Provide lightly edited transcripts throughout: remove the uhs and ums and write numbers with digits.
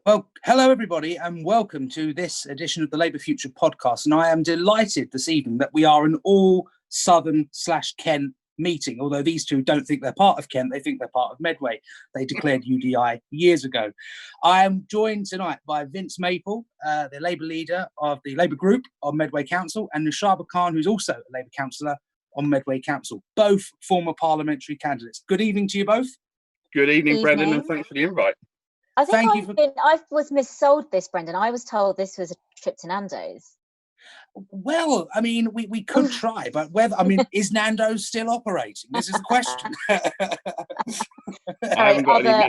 Well, hello everybody and welcome to this edition of the Labour Future podcast. And I am delighted this evening that we are an all Southern/Kent meeting, although these two don't think they're part of Kent, they think they're part of Medway. They declared UDI years ago. I am joined tonight by Vince Maple, the Labour leader of the Labour group on Medway Council, and Naushabah Khan, who's also a Labour councillor on Medway Council, both former parliamentary candidates. Good evening to you both. Good evening, Brendan, and thanks for the invite. I think I was missold this, Brendan. I was told this was a trip to Nando's. Well, I mean, we could try, but is Nando's still operating? This is the question.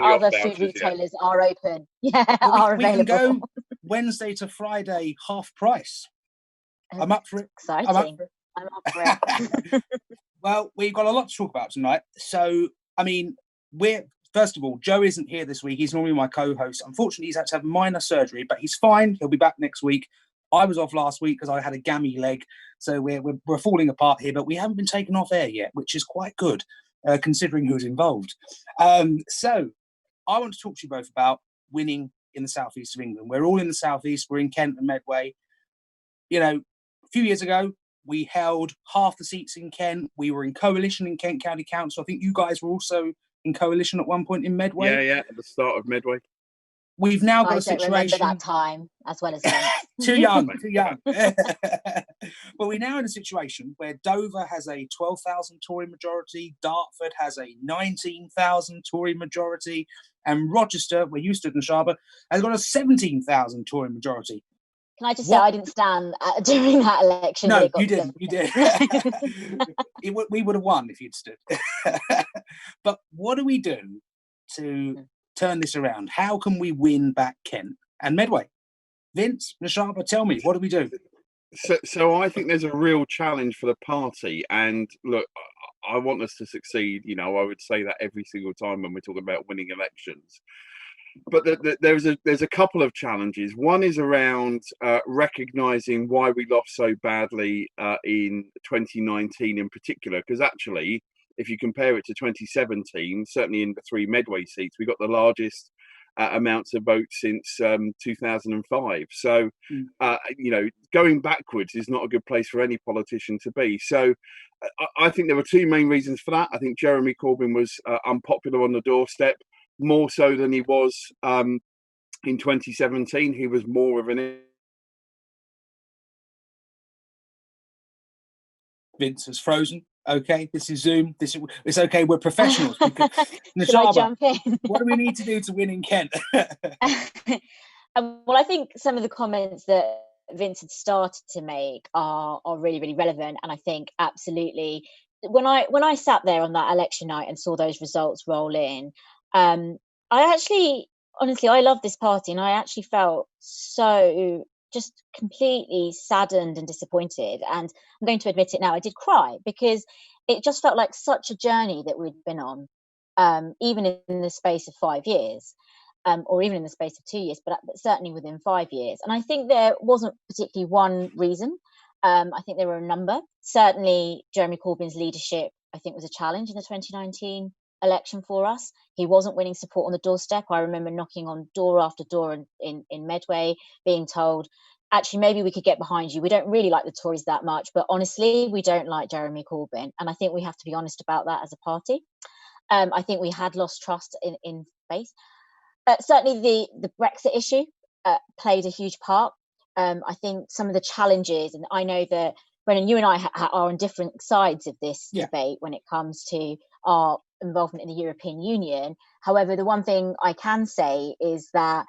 Other food retailers are open. Yeah, we can go Wednesday to Friday half price. I'm up for it. Exciting. I'm up for it. Well, we've got a lot to talk about tonight. So, I mean, First of all, Joe isn't here this week. He's normally my co-host. Unfortunately, he's had to have minor surgery, but he's fine. He'll be back next week. I was off last week because I had a gammy leg. So we're falling apart here, but we haven't been taken off air yet, which is quite good, considering who's involved. So I want to talk to you both about winning in the southeast of England. We're all in the southeast. We're in Kent and Medway. You know, a few years ago, we held half the seats in Kent. We were in coalition in Kent County Council. I think you guys were also in coalition at one point in Medway. Yeah, at the start of Medway. We've now got a situation. I don't remember that time as well as too young. Well, we're now in a situation where Dover has a 12,000 Tory majority, Dartford has a 19,000 Tory majority, and Rochester, where you stood, Naushabah, has got a 17,000 Tory majority. Can I just say I didn't stand during that election? No, you didn't. You did. We would have won if you'd stood. But what do we do to turn this around? How can we win back Kent and Medway? Vince, Naushabah, tell me, what do we do? So I think there's a real challenge for the party. And look, I want us to succeed. You know, I would say that every single time when we're talking about winning elections. But there's a couple of challenges. One is around recognising why we lost so badly in 2019 in particular, because actually, if you compare it to 2017, certainly in the 3 Medway seats, we got the largest amounts of votes since 2005. So, going backwards is not a good place for any politician to be. So I think there were 2 main reasons for that. I think Jeremy Corbyn was unpopular on the doorstep, more so than he was in 2017. He was more of an... Vince has frozen. Okay, this is Zoom. It's okay. We're professionals. Should I jump in? What do we need to do to win in Kent? Well, I think some of the comments that Vince had started to make are really, really relevant, and I think absolutely when I sat there on that election night and saw those results roll in, honestly, I love this party, and I actually felt so just completely saddened and disappointed. And I'm going to admit it now, I did cry, because it just felt like such a journey that we'd been on, even in the space of 5 years, or even in the space of 2 years, but certainly within 5 years. And I think there wasn't particularly one reason. I think there were a number. Certainly, Jeremy Corbyn's leadership, I think, was a challenge in the 2019 election for us. He wasn't winning support on the doorstep. I remember knocking on door after door in Medway, being told, actually, maybe we could get behind you. We don't really like the Tories that much, but honestly, we don't like Jeremy Corbyn. And I think we have to be honest about that as a party. I think we had lost trust in face. Certainly the Brexit issue played a huge part. I think some of the challenges, and I know that Brennan, you and I are on different sides of this debate when it comes to our involvement in the European Union. However, the one thing I can say is that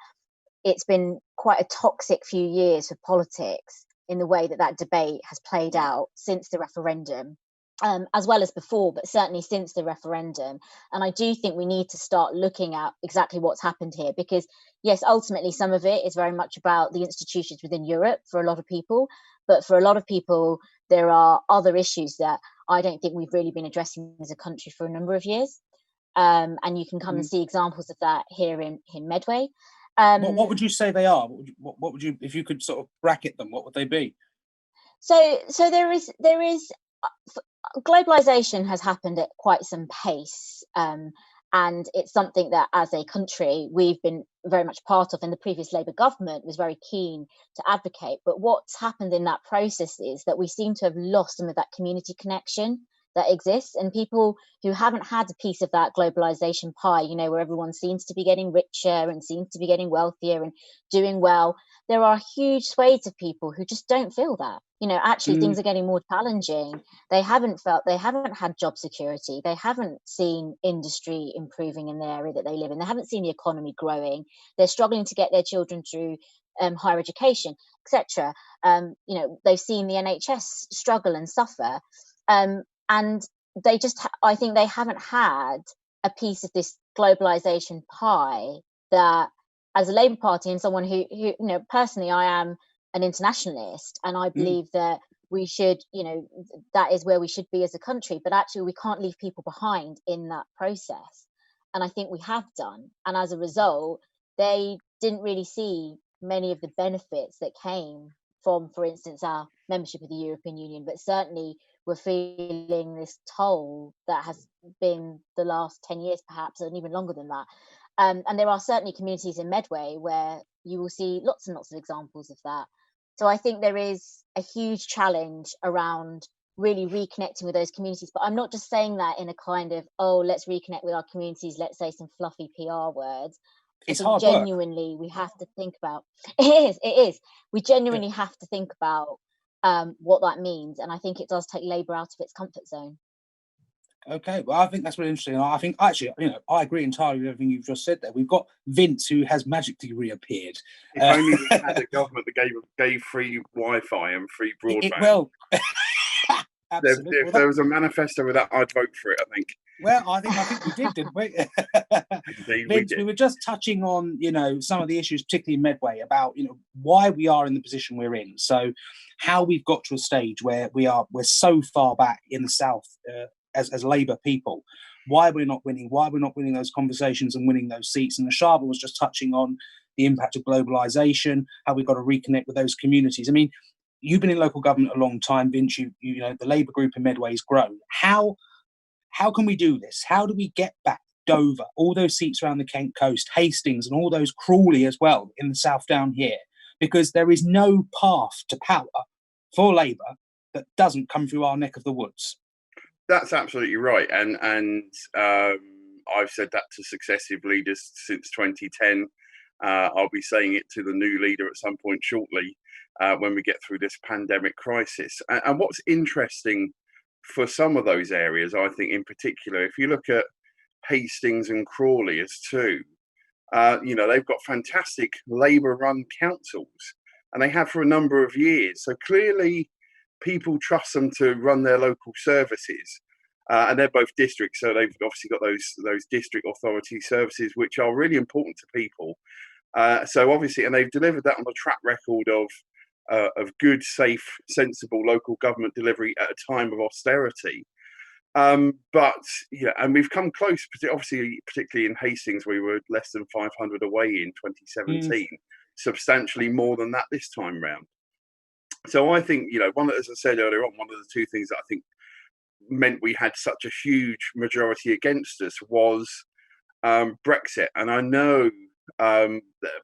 it's been quite a toxic few years for politics in the way that debate has played out since the referendum, as well as before, but certainly since the referendum. And I do think we need to start looking at exactly what's happened here, because yes, ultimately some of it is very much about the institutions within Europe for a lot of people, but for a lot of people there are other issues that I don't think we've really been addressing as a country for a number of years, and you can come and see examples of that here in Medway. What would you say they are? What would you, if you could sort of bracket them, what would they be? So there is globalization has happened at quite some pace, and it's something that as a country we've been very much part of, and the previous Labour government was very keen to advocate. But what's happened in that process is that we seem to have lost some of that community connection that exists, and people who haven't had a piece of that globalization pie, you know, where everyone seems to be getting richer and seems to be getting wealthier and doing well, there are huge swathes of people who just don't feel that, you know, actually things are getting more challenging. They haven't had job security, they haven't seen industry improving in the area that they live in, they haven't seen the economy growing, they're struggling to get their children through higher education, etc. You know, they've seen the NHS struggle and suffer, and they just I think they haven't had a piece of this globalization pie that, as a Labour Party and someone who you know, personally I am an internationalist, and I believe that we should, you know, that is where we should be as a country, but actually we can't leave people behind in that process, and I think we have done, and as a result they didn't really see many of the benefits that came from, for instance, our membership of the European Union, but certainly we're feeling this toll that has been the last 10 years perhaps, and even longer than that. And there are certainly communities in Medway where you will see lots and lots of examples of that. So I think there is a huge challenge around really reconnecting with those communities. But I'm not just saying that in a kind of, oh, let's reconnect with our communities, let's say some fluffy PR words. It's I think hard genuinely work. we have to think about it is. We genuinely have to think about what that means. And I think it does take Labour out of its comfort zone. Okay, well, I think that's really interesting. I think actually, you know, I agree entirely with everything you've just said there. We've got Vince, who has magically reappeared. If only we had a government that gave free Wi-Fi and free broadband. Well, absolutely. If there was a manifesto with that, I'd vote for it, I think. Well, I think we did, didn't we? Indeed, Vince, we were just touching on, you know, some of the issues, particularly in Medway, about, you know, why we are in the position we're in. So, how we've got to a stage where we're so far back in the south as Labour people. Why we're not winning? Why we're not winning those conversations and winning those seats? And Naushabah was just touching on the impact of globalisation, how we've got to reconnect with those communities. I mean, you've been in local government a long time, Vince. You know, the Labour group in Medway has grown. How can we do this? How do we get back Dover, all those seats around the Kent coast, Hastings, and all those Crawley as well in the south down here? Because there is no path to power for Labour that doesn't come through our neck of the woods. That's absolutely right, and I've said that to successive leaders since 2010. I'll be saying it to the new leader at some point shortly when we get through this pandemic crisis. And what's interesting for some of those areas, I think in particular, if you look at Hastings and Crawley as two, you know, they've got fantastic Labour-run councils, and they have for a number of years. So clearly, people trust them to run their local services, and they're both districts, so they've obviously got those district authority services, which are really important to people. So obviously, and they've delivered that on the track record of good, safe, sensible local government delivery at a time of austerity. But yeah, and we've come close, obviously, particularly in Hastings, we were less than 500 away in 2017, substantially more than that this time round. So I think, you know, as I said earlier on, one of the two things that I think meant we had such a huge majority against us was Brexit. And I know that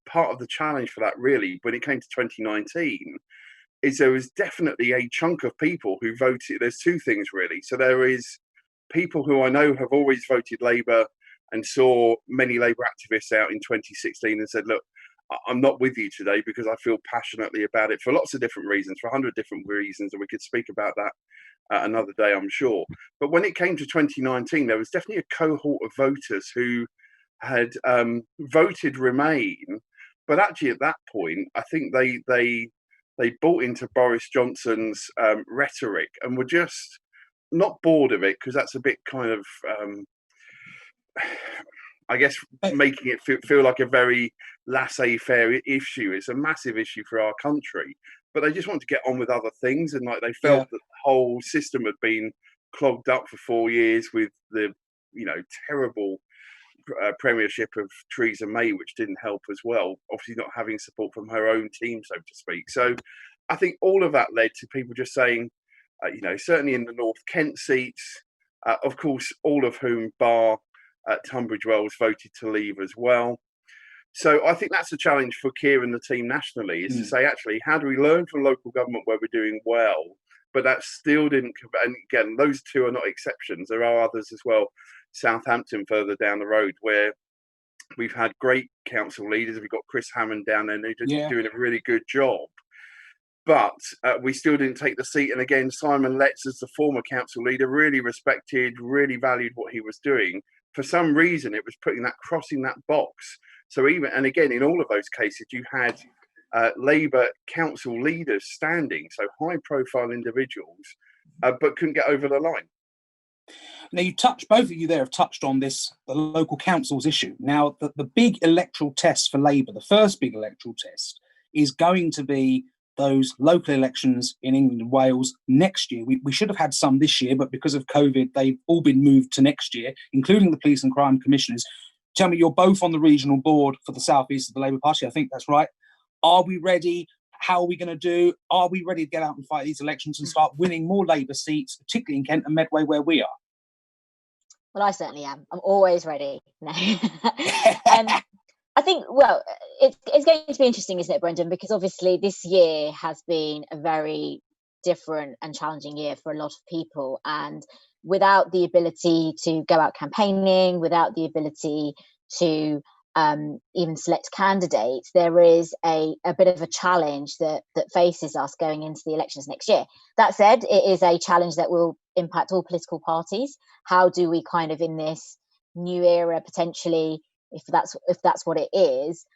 part of the challenge for that, really, when it came to 2019, is there was definitely a chunk of people who voted. There's two things, really. So there is people who I know have always voted Labour and saw many Labour activists out in 2016 and said, look, I'm not with you today because I feel passionately about it for lots of different reasons, for 100 different reasons, and we could speak about that another day, I'm sure. But when it came to 2019, there was definitely a cohort of voters who had voted Remain, but actually at that point, I think they bought into Boris Johnson's rhetoric and were just not bored of it, because that's a bit kind of I guess making it feel like a very laissez-faire issue. It's a massive issue for our country, but they just want to get on with other things, and like they felt that the whole system had been clogged up for 4 years with the, you know, terrible premiership of Theresa May, which didn't help as well. Obviously, not having support from her own team, so to speak. So, I think all of that led to people just saying, you know, certainly in the North Kent seats, of course, all of whom bar Tunbridge Wells voted to leave as well. So I think that's a challenge for Keir and the team nationally, is to say, actually, how do we learn from local government where we're doing well, but that still didn't, and again, those two are not exceptions. There are others as well. Southampton further down the road, where we've had great council leaders. We've got Chris Hammond down there, and they're just doing a really good job. But we still didn't take the seat. And again, Simon Letts, as the former council leader, really respected, really valued what he was doing. For some reason, it was crossing that box. So and again, in all of those cases, you had Labour council leaders standing, so high-profile individuals, but couldn't get over the line. Now, both of you there have touched on this, the local councils issue. Now, the big electoral test for Labour, the first big electoral test, is going to be those local elections in England and Wales next year. We should have had some this year, but because of COVID, they've all been moved to next year, including the police and crime commissioners. Tell me, you're both on the regional board for the South East of the Labour Party. I think that's right. Are we ready? How are we going to do? Are we ready to get out and fight these elections and start winning more Labour seats, particularly in Kent and Medway, where we are? Well, I certainly am. I'm always ready. No. I think, well, it's going to be interesting, isn't it, Brendan? Because obviously this year has been a very different and challenging year for a lot of people. And without the ability to go out campaigning, without the ability to even select candidates, there is a bit of a challenge that faces us going into the elections next year. That said, it is a challenge that will impact all political parties. How do we kind of, in this new era, potentially, if that's what it is,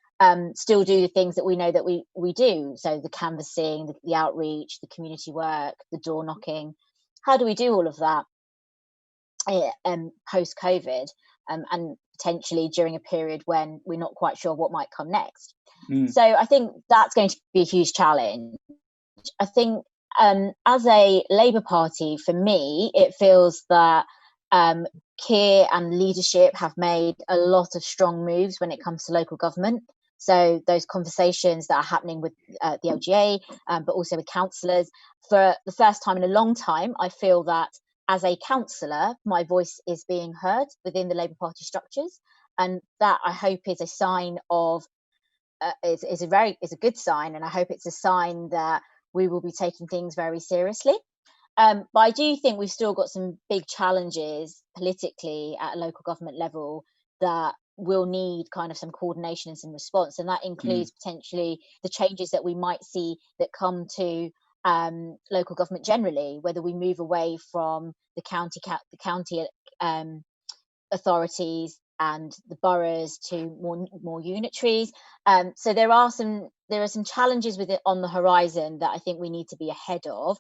still do the things that we know that we do? So the canvassing, the outreach, the community work, the door knocking. How do we do all of that post-COVID, and potentially during a period when we're not quite sure what might come next? So I think that's going to be a huge challenge. I think as a Labour Party, for me, it feels that Keir and leadership have made a lot of strong moves when it comes to local government. So those conversations that are happening with the LGA, but also with councillors, for the first time in a long time, I feel that as a councillor, my voice is being heard within the Labour Party structures, and that, I hope, is a sign of is a good sign, and I hope it's a sign that we will be taking things very seriously. But I do think we've still got some big challenges politically at a local government level that will need kind of some coordination and some response, and that includes potentially the changes that we might see that come to local government generally, whether we move away from the county authorities and the boroughs to more unitaries. So there are some challenges with it on the horizon that I think we need to be ahead of.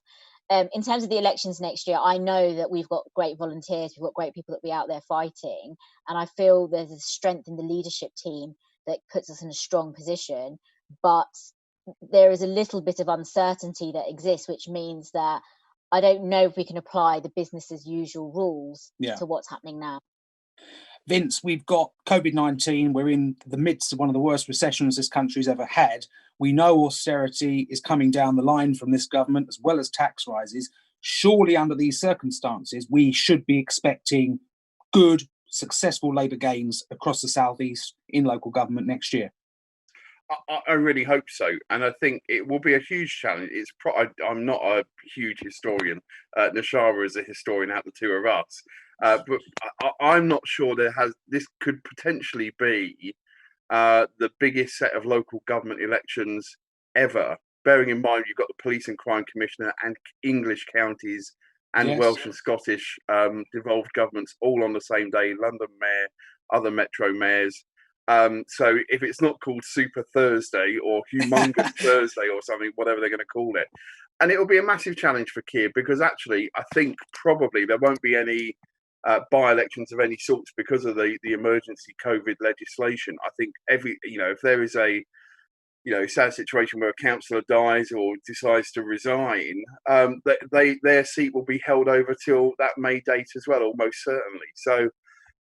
In terms of the elections next year, I know that we've got great volunteers, we've got great people that will be out there fighting, and I feel there's a strength in the leadership team that puts us in a strong position. But there is a little bit of uncertainty that exists, which means that I don't know if we can apply the business as usual rules to what's happening now. Vince, we've got COVID-19. We're in the midst of one of the worst recessions this country's ever had. We know austerity is coming down the line from this government, as well as tax rises. Surely, under these circumstances, we should be expecting good, successful Labour gains across the South East in local government next year. I really hope so, and I think it will be a huge challenge. I'm not a huge historian. Naushabah is a historian out of the two of us, but I'm not sure this could potentially be the biggest set of local government elections ever. Bearing in mind you've got the Police and Crime Commissioner and English counties and Welsh and Scottish devolved governments all on the same day. London Mayor, other Metro mayors. So if it's not called Super Thursday or Humongous Thursday or something, whatever they're going to call it, and it will be a massive challenge for Keir, because actually I think probably there won't be any by-elections of any sorts because of the emergency COVID legislation. I think if there is a sad situation where a councillor dies or decides to resign, their seat will be held over till that May date as well, almost certainly. So.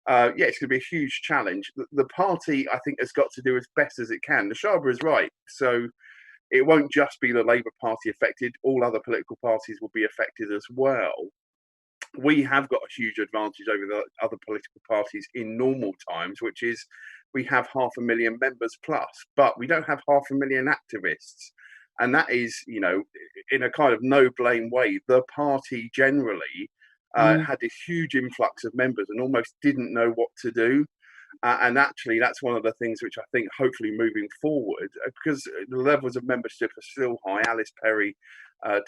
It's going to be a huge challenge. The party, I think, has got to do as best as it can. Naushabah is right. So it won't just be the Labour Party affected. All other political parties will be affected as well. We have got a huge advantage over the other political parties in normal times, which is we have 500,000 members plus, but we don't have 500,000 activists. And that is, you know, in a kind of no blame way, the party generally had this huge influx of members and almost didn't know what to do. And actually, that's one of the things which I think hopefully moving forward, because the levels of membership are still high. Alice Perry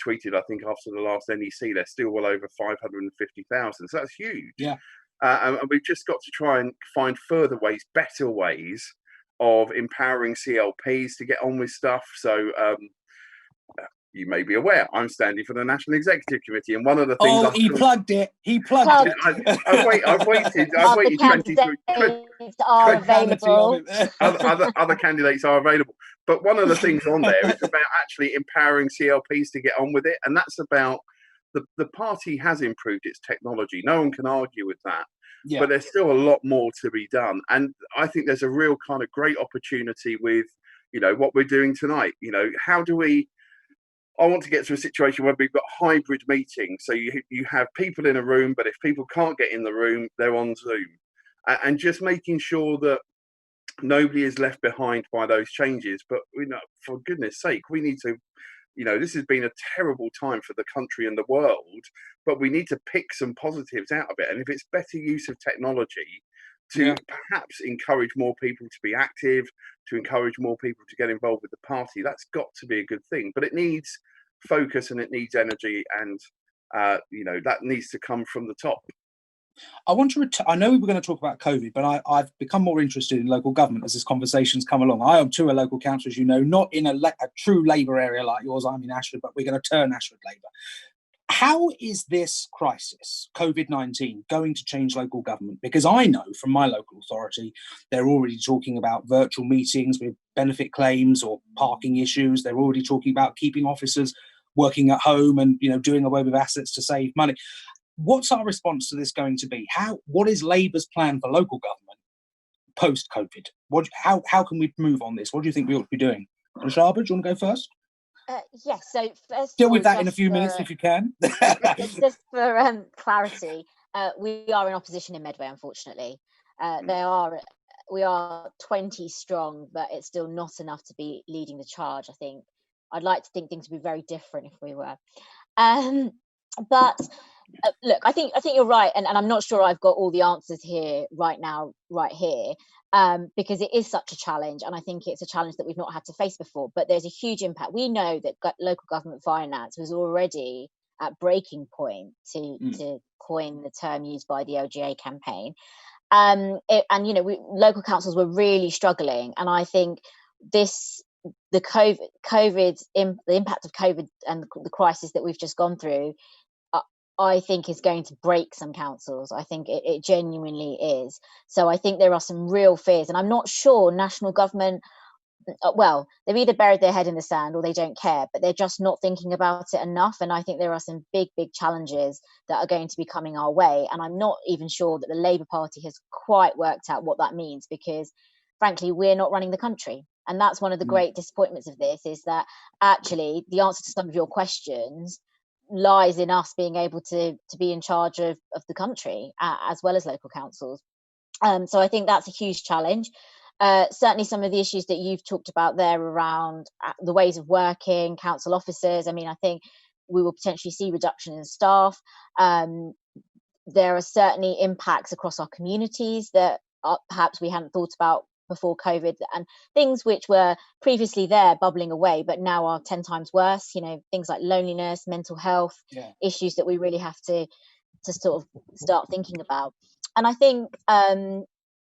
tweeted, I think, after the last NEC, they're still well over 550,000. So that's huge. Yeah. And we've just got to try and find further ways, better ways of empowering CLPs to get on with stuff. So you may be aware, I'm standing for the National Executive Committee, and one of the things he plugged it. He plugged it. I've waited 23. Are available. Other candidates are available, but one of the things on there is about actually empowering CLPs to get on with it, and that's about the party has improved its technology. No one can argue with that. Yeah. But there's still a lot more to be done, and I think there's a real kind of great opportunity with, you know, what we're doing tonight. You know, how do we? I want to get to a situation where we've got hybrid meetings, so you have people in a room, but if people can't get in the room, they're on Zoom, and just making sure that nobody is left behind by those changes. But you know, for goodness sake, we need to. You know, this has been a terrible time for the country and the world, but we need to pick some positives out of it. And if it's better use of technology to perhaps encourage more people to be active, to encourage more people to get involved with the party, that's got to be a good thing. But it needs focus and it needs energy, and you know, that needs to come from the top. I want to I know we were going to talk about COVID, but I've become more interested in local government as this conversation's come along. I am too a local councillor, as you know, not in a true Labour area like yours. I'm in Ashford, but we're going to turn Ashford Labour. How is this crisis, COVID-19, going to change local government? Because I know from my local authority, they're already talking about virtual meetings with benefit claims or parking issues. They're already talking about keeping officers working at home and, you know, doing away with assets to save money. What's our response to this going to be? What is Labour's plan for local government post-COVID? How can we move on this? What do you think we ought to be doing? Naushabah, do you want to go first? Yes. So first, deal with that in a few minutes if you can. Just for clarity, we are in opposition in Medway. Unfortunately, we are 20 strong, but it's still not enough to be leading the charge. I think I'd like to think things would be very different if we were. But look, I think you're right, and I'm not sure I've got all the answers here right now, right here, because it is such a challenge, and I think it's a challenge that we've not had to face before. But there's a huge impact. We know that local government finance was already at breaking point, to coin the term used by the LGA campaign, and you know, local councils were really struggling, and I think the impact of COVID and the crisis that we've just gone through, I think is going to break some councils. I think it genuinely is. So I think there are some real fears, and I'm not sure national government, well, they've either buried their head in the sand or they don't care, but they're just not thinking about it enough. And I think there are some big challenges that are going to be coming our way. And I'm not even sure that the Labour Party has quite worked out what that means, because frankly, we're not running the country. And that's one of the great disappointments of this, is that actually the answer to some of your questions lies in us being able to be in charge of the country, as well as local councils. So I think that's a huge challenge. Certainly some of the issues that you've talked about there around the ways of working, council officers. I mean, I think we will potentially see reduction in staff. There are certainly impacts across our communities that perhaps we hadn't thought about before COVID, and things which were previously there bubbling away but now are 10 times worse, you know, things like loneliness, mental health issues that we really have to sort of start thinking about. And I think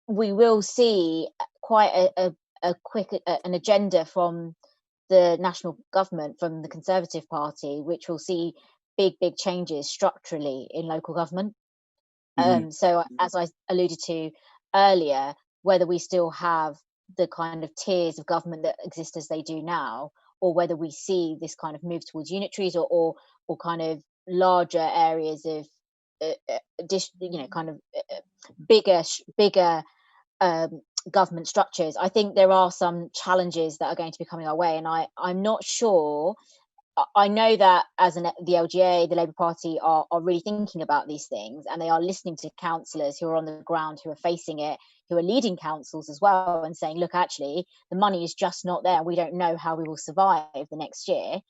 we will see quite a quick an agenda from the national government, from the Conservative Party, which will see big changes structurally in local government. So as I alluded to earlier, whether we still have the kind of tiers of government that exist as they do now, or whether we see this kind of move towards unitaries or kind of larger areas of kind of bigger government structures. I think there are some challenges that are going to be coming our way, and I'm not sure I know that the LGA, the Labour Party, are really thinking about these things, and they are listening to councillors who are on the ground, who are facing it, who are leading councils as well, and saying, look, actually, the money is just not there. We don't know how we will survive the next year.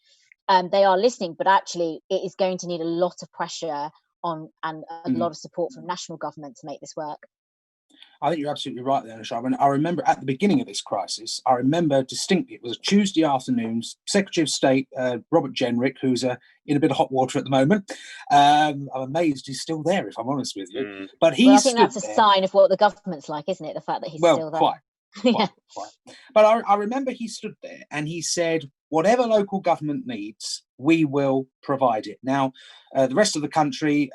They are listening, but actually it is going to need a lot of pressure on and a lot of support from national government to make this work. I think you're absolutely right there, Naushabah. And I remember at the beginning of this crisis, I remember distinctly, it was a Tuesday afternoon, Secretary of State Robert Jenrick, who's in a bit of hot water at the moment. I'm amazed he's still there, if I'm honest with you. But I think that's a sign of what the government's like, isn't it? The fact that he's still there. Quite. But I remember he stood there and he said, whatever local government needs, we will provide it. Now, the rest of the country,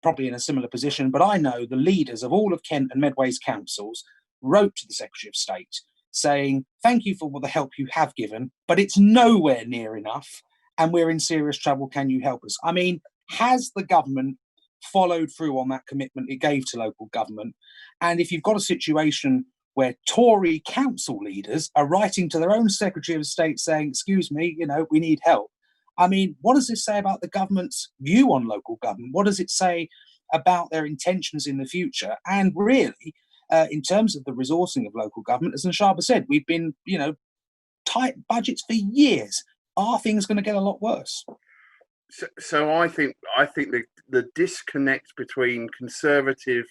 probably in a similar position, but I know the leaders of all of Kent and Medway's councils wrote to the Secretary of State saying, thank you for all the help you have given, but it's nowhere near enough and we're in serious trouble. Can you help us? I mean, has the government followed through on that commitment it gave to local government? And if you've got a situation where Tory council leaders are writing to their own Secretary of State saying, excuse me, we need help. I mean, what does this say about the government's view on local government? What does it say about their intentions in the future? And really, in terms of the resourcing of local government, as Naushabah said, we've been, tight budgets for years. Are things going to get a lot worse? So I think the disconnect between Conservative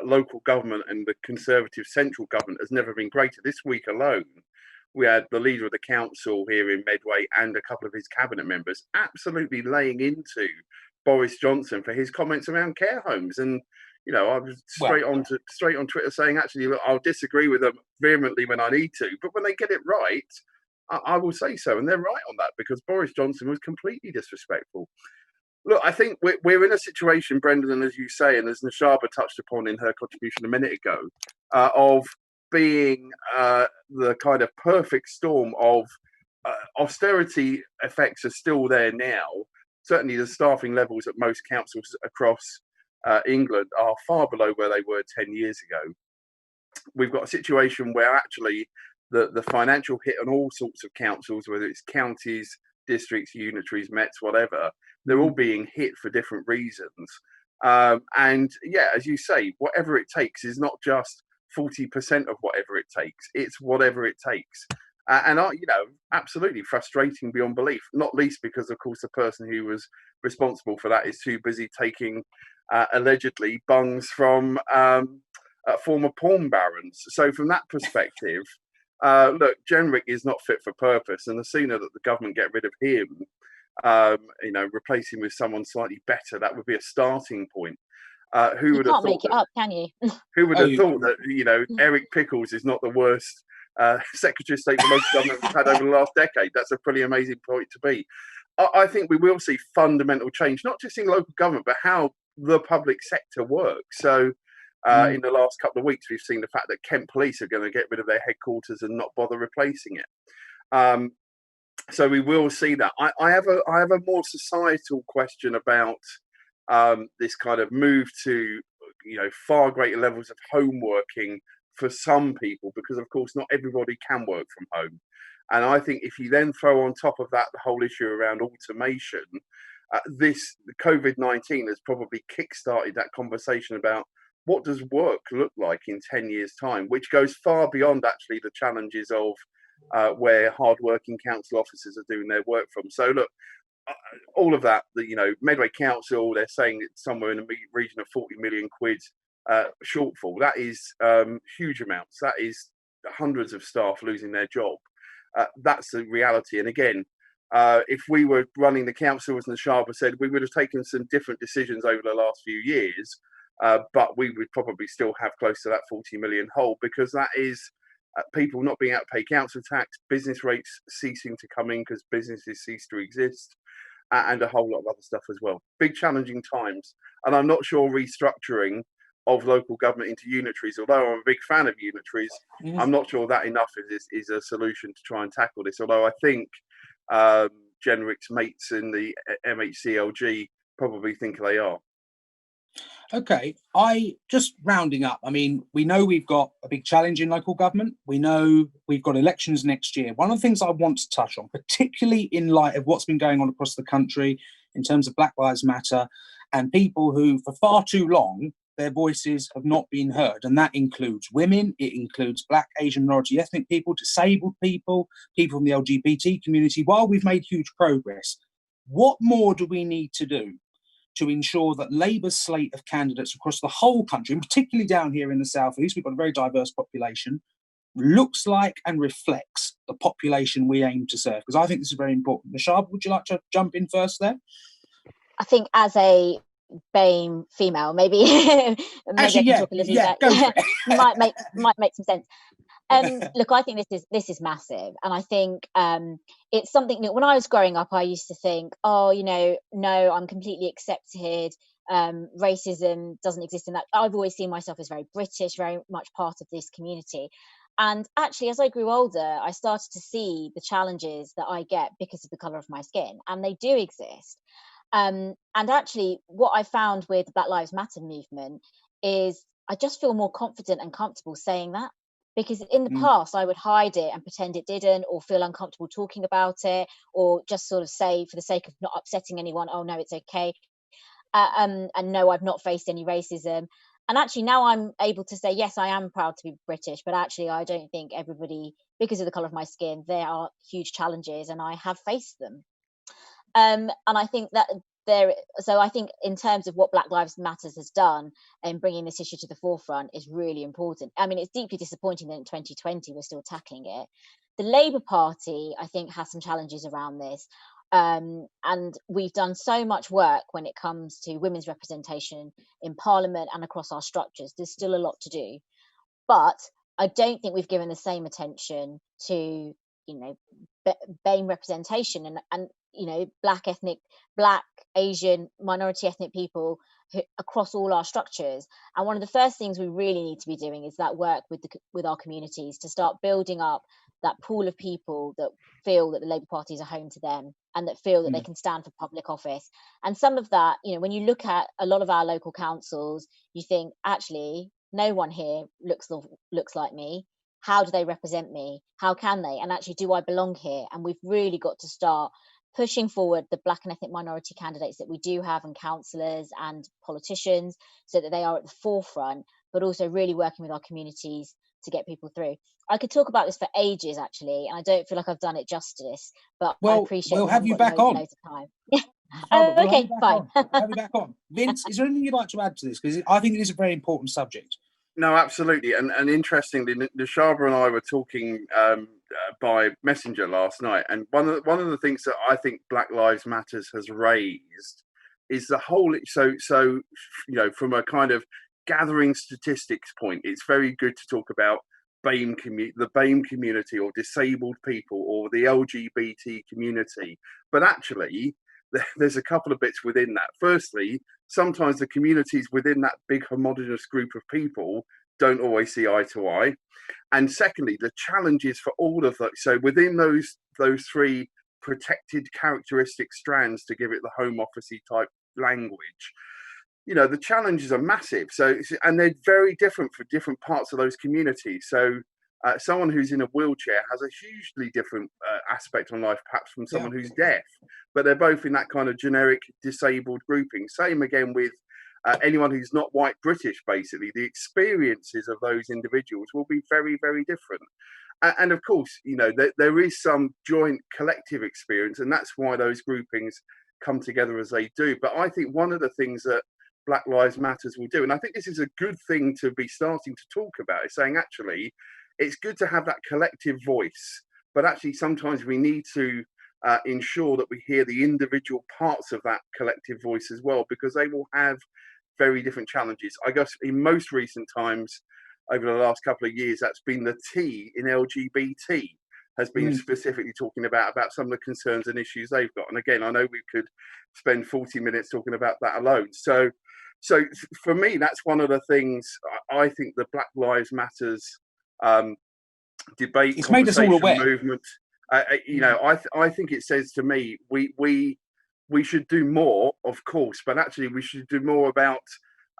local government and the Conservative central government has never been greater. This week alone, we had the leader of the council here in Medway and a couple of his cabinet members absolutely laying into Boris Johnson for his comments around care homes. And I was straight on Twitter saying, actually, look, I'll disagree with them vehemently when I need to, but when they get it right, I will say so. And they're right on that, because Boris Johnson was completely disrespectful. Look, I think we're in a situation, Brendan, and as you say, and as Naushabah touched upon in her contribution a minute ago, of being the kind of perfect storm of austerity effects are still there now. Certainly the staffing levels at most councils across England are far below where they were 10 years ago. We've got a situation where actually the financial hit on all sorts of councils, whether it's counties, districts, unitaries, Mets, whatever, they're all being hit for different reasons. And yeah, as you say, whatever it takes is not just 40% of whatever it takes, it's whatever it takes. And absolutely frustrating beyond belief, not least because, of course, the person who was responsible for that is too busy taking allegedly bungs from former porn barons. So from that perspective, look, Jenrick is not fit for purpose, and the sooner that the government get rid of him, replace him with someone slightly better, that would be a starting point. Who would have thought? Make it up, can you? Who would have thought that Eric Pickles is not the worst Secretary of State for local government we've had over the last decade? That's a pretty amazing point to be. I think we will see fundamental change, not just in local government, but how the public sector works. So in the last couple of weeks, we've seen the fact that Kent Police are going to get rid of their headquarters and not bother replacing it. So we will see that. I have a more societal question about this kind of move to far greater levels of home working for some people, because of course not everybody can work from home. And I think if you then throw on top of that the whole issue around automation, the COVID-19 has probably kick-started that conversation about what does work look like in 10 years' time, which goes far beyond actually the challenges of where hard-working council officers are doing their work from. So look, all of that, Medway Council, they're saying it's somewhere in the region of 40 million quid shortfall. That is huge amounts. That is hundreds of staff losing their job. That's the reality. And again, if we were running the council, as Naushabah said, we would have taken some different decisions over the last few years, but we would probably still have close to that 40 million hole, because that is people not being able to pay council tax, business rates ceasing to come in because businesses cease to exist, and a whole lot of other stuff as well. Big challenging times. And I'm not sure restructuring of local government into unitaries, although I'm a big fan of unitaries, I'm not sure that enough is a solution to try and tackle this. Although I think Jenrick's mates in the MHCLG probably think they are. Okay, I just rounding up. I mean, we know we've got a big challenge in local government. We know we've got elections next year. One of the things I want to touch on, particularly in light of what's been going on across the country in terms of Black Lives Matter and people who, for far too long, their voices have not been heard. And that includes women, it includes Black, Asian, minority ethnic people, disabled people, people from the LGBT community. While we've made huge progress, what more do we need to do to ensure that Labour's slate of candidates across the whole country, and particularly down here in the southeast, we've got a very diverse population, looks like and reflects the population we aim to serve? Because I think this is very important. Naushabah, would you like to jump in first there? I think as a BAME female, maybe Actually, I can talk a little bit. Go for it. might make some sense. Look, I think this is massive, and I think it's something that when I was growing up, I used to think, oh, no, I'm completely accepted. Racism doesn't exist in that. I've always seen myself as very British, very much part of this community. And actually, as I grew older, I started to see the challenges that I get because of the colour of my skin, and they do exist. And actually, what I found with the Black Lives Matter movement is I just feel more confident and comfortable saying that. Because in the past, I would hide it and pretend it didn't, or feel uncomfortable talking about it, or just sort of say, for the sake of not upsetting anyone, oh, no, it's okay. And no, I've not faced any racism. And actually, now I'm able to say, yes, I am proud to be British, but actually, I don't think everybody, because of the colour of my skin, there are huge challenges, and I have faced them. And I think that so I think in terms of what Black Lives Matters has done in bringing this issue to the forefront is really important. I mean, it's deeply disappointing that in 2020 we're still tackling it. The Labour Party, I think, has some challenges around this. And we've done so much work when it comes to women's representation in Parliament and across our structures. There's still a lot to do. But I don't think we've given the same attention to, BAME representation and Black, Asian, minority ethnic people across all our structures. And one of the first things we really need to be doing is that work with our communities to start building up that pool of people that feel that the Labour Party is a home to them and that feel that they can stand for public office. And some of that, when you look at a lot of our local councils, you think, actually, no one here looks like me. How do they represent me? How can they? And actually, do I belong here? And we've really got to start pushing forward the Black and ethnic minority candidates that we do have, and councillors and politicians, so that they are at the forefront, but also really working with our communities to get people through. I could talk about this for ages, actually, and I don't feel like I've done it justice, but I appreciate we'll have you back on. Loads of time. Okay, fine. We'll have you back on. Vince, is there anything you'd like to add to this? Because I think it is a very important subject. No, absolutely. And interestingly, Naushabah and I were talking by messenger last night, and one of the things that I think Black Lives Matters has raised is the whole. So from a kind of gathering statistics point, it's very good to talk about the BAME community, or disabled people, or the LGBT community, but actually there's a couple of bits within that. Firstly, sometimes the communities within that big homogenous group of people don't always see eye to eye. And secondly, the challenges for all of that. So within those three protected characteristic strands, to give it the Home Office-y type language, the challenges are massive. So, and they're very different for different parts of those communities. So someone who's in a wheelchair has a hugely different aspect on life, perhaps from someone who's deaf, but they're both in that kind of generic disabled grouping. Same again with anyone who's not white British. Basically, the experiences of those individuals will be very, very different. And of course, there is some joint collective experience, and that's why those groupings come together as they do. But I think one of the things that Black Lives Matters will do, and I think this is a good thing to be starting to talk about, is saying, actually, it's good to have that collective voice, but actually sometimes we need to ensure that we hear the individual parts of that collective voice as well, because they will have very different challenges. I guess in most recent times, over the last couple of years, that's been the T in LGBT, has been specifically talking about some of the concerns and issues they've got. And again, I know we could spend 40 minutes talking about that alone. So for me, that's one of the things I think the Black Lives Matters debate, it's made us all aware. Movement. I think it says to me, we should do more, of course, but actually we should do more about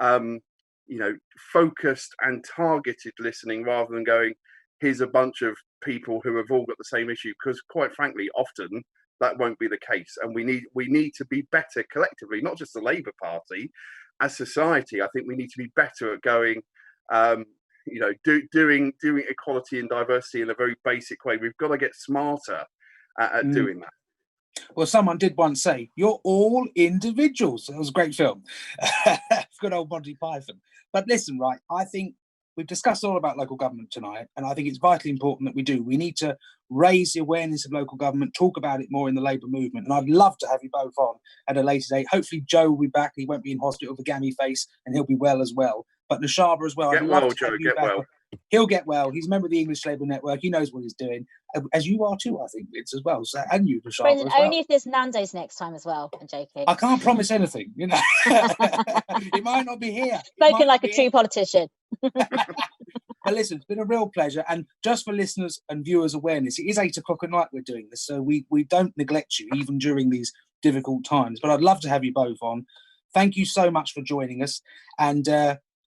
you know, focused and targeted listening rather than going, here's a bunch of people who have all got the same issue, because quite frankly, often that won't be the case. And we need to be better collectively, not just the Labour Party, as society. I think we need to be better at going, you know, doing equality and diversity in a very basic way. We've got to get smarter at doing that. Well, someone did once say, "You're all individuals." It was a great film. Good old Monty Python. But listen, right, I think we've discussed all about local government tonight, and I think it's vitally important that we do. We need to raise the awareness of local government, talk about it more in the Labour movement, and I'd love to have you both on at a later date. Hopefully Joe will be back. He won't be in hospital with a gammy face, and he'll be well as well. But Naushabah as well. Get I'd love well, to Joe, have you get back. well. He'll get well. He's a member of the English Labour Network. He knows what he's doing, as you are too, I think, Vince, as well. So, and you, Naushabah, Brendan, as well. only if there's Nando's next time as well. I'm joking. I can't promise anything, you know. It might not be here. Spoken like a true politician. But listen, it's been a real pleasure. And just for listeners and viewers' awareness, it is 8 o'clock at night we're doing this, so we don't neglect you, even during these difficult times. But I'd love to have you both on. Thank you so much for joining us. And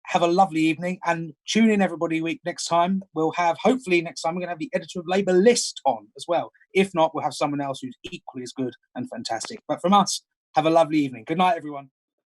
have a lovely evening. And tune in, everybody, next time. We'll have, hopefully next time, we're going to have the editor of Labour List on as well. If not, we'll have someone else who's equally as good and fantastic. But from us, have a lovely evening. Good night, everyone.